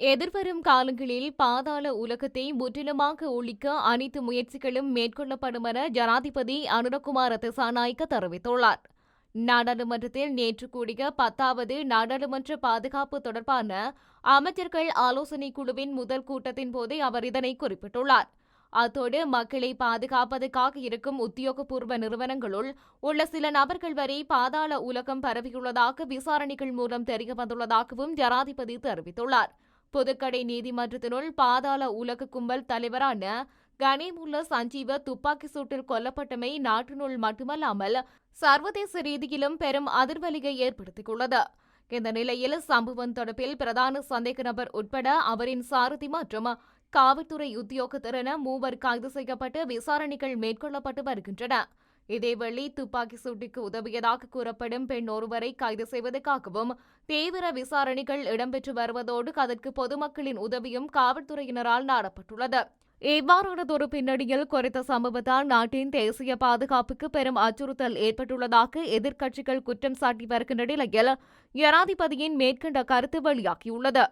எதிர்வரும் காலங்களில் பாதாள உலகத்தை முற்றிலுமாக ஒழிக்க அனைத்து முயற்சிகளும் மேற்கொள்ளப்படும் என ஜனாதிபதி அனுரகுமார திசாநாயக்க தெரிவித்துள்ளார். நாடாளுமன்றத்தில் நேற்று கூடிய 10வது நாடாளுமன்ற பாதுகாப்பு தொடர்பான அமைச்சர்கள் ஆலோசனைக் குழுவின் முதல் கூட்டத்தின் போதே அவர் இதனை குறிப்பிட்டுள்ளார். அத்தோடு மக்களை பாதுகாப்பதற்காக இருக்கும் உத்தியோகபூர்வ நிறுவனங்களுள் உள்ள சில நபர்கள் வரை பாதாள உலகம் பரவியுள்ளதாக விசாரணைகள் மூலம் தெரியவந்துள்ளதாகவும் ஜனாதிபதி தெரிவித்துள்ளார். புதுக்கடை நீதிமன்றத்தினுள் பாதாள உலக கும்பல் தலைவரான கனிமுல்ல சஞ்சீவ துப்பாக்கி சூட்டில் கொல்லப்பட்டமை நாட்டினுள் மட்டுமல்லாமல் சர்வதேச ரீதியிலும் பெரும் அதிர்வலியை ஏற்படுத்தியுள்ளது. இந்த நிலையில் சம்பவம் தொடர்பில் பிரதான சந்தேக நபர் உட்பட அவரின் சாரதி மற்றும் காவல்துறை உத்தியோகத்தர் என 3 கைது செய்யப்பட்டு விசாரணைகள் மேற்கொள்ளப்பட்டு வருகின்றன. இதேவேளை துப்பாக்கி சூட்டுக்கு உதவியதாக கூறப்படும் பெண் ஒருவரை கைது செய்வதற்காகவும் தீவிர விசாரணைகள் இடம்பெற்று வருவதோடு அதற்கு பொதுமக்களின் உதவியும் காவல்துறையினரால் நாடப்பட்டுள்ளது. இவ்வாறானதொரு பின்னணியில் குறித்த சம்பவத்தால் நாட்டின் தேசிய பாதுகாப்புக்கு பெரும் அச்சுறுத்தல் ஏற்பட்டுள்ளதாக எதிர்க்கட்சிகள் குற்றம் சாட்டி வருகின்ற நிலையில் ஜனாதிபதியின் மேற்கண்ட கருத்து வெளியாகியுள்ளது.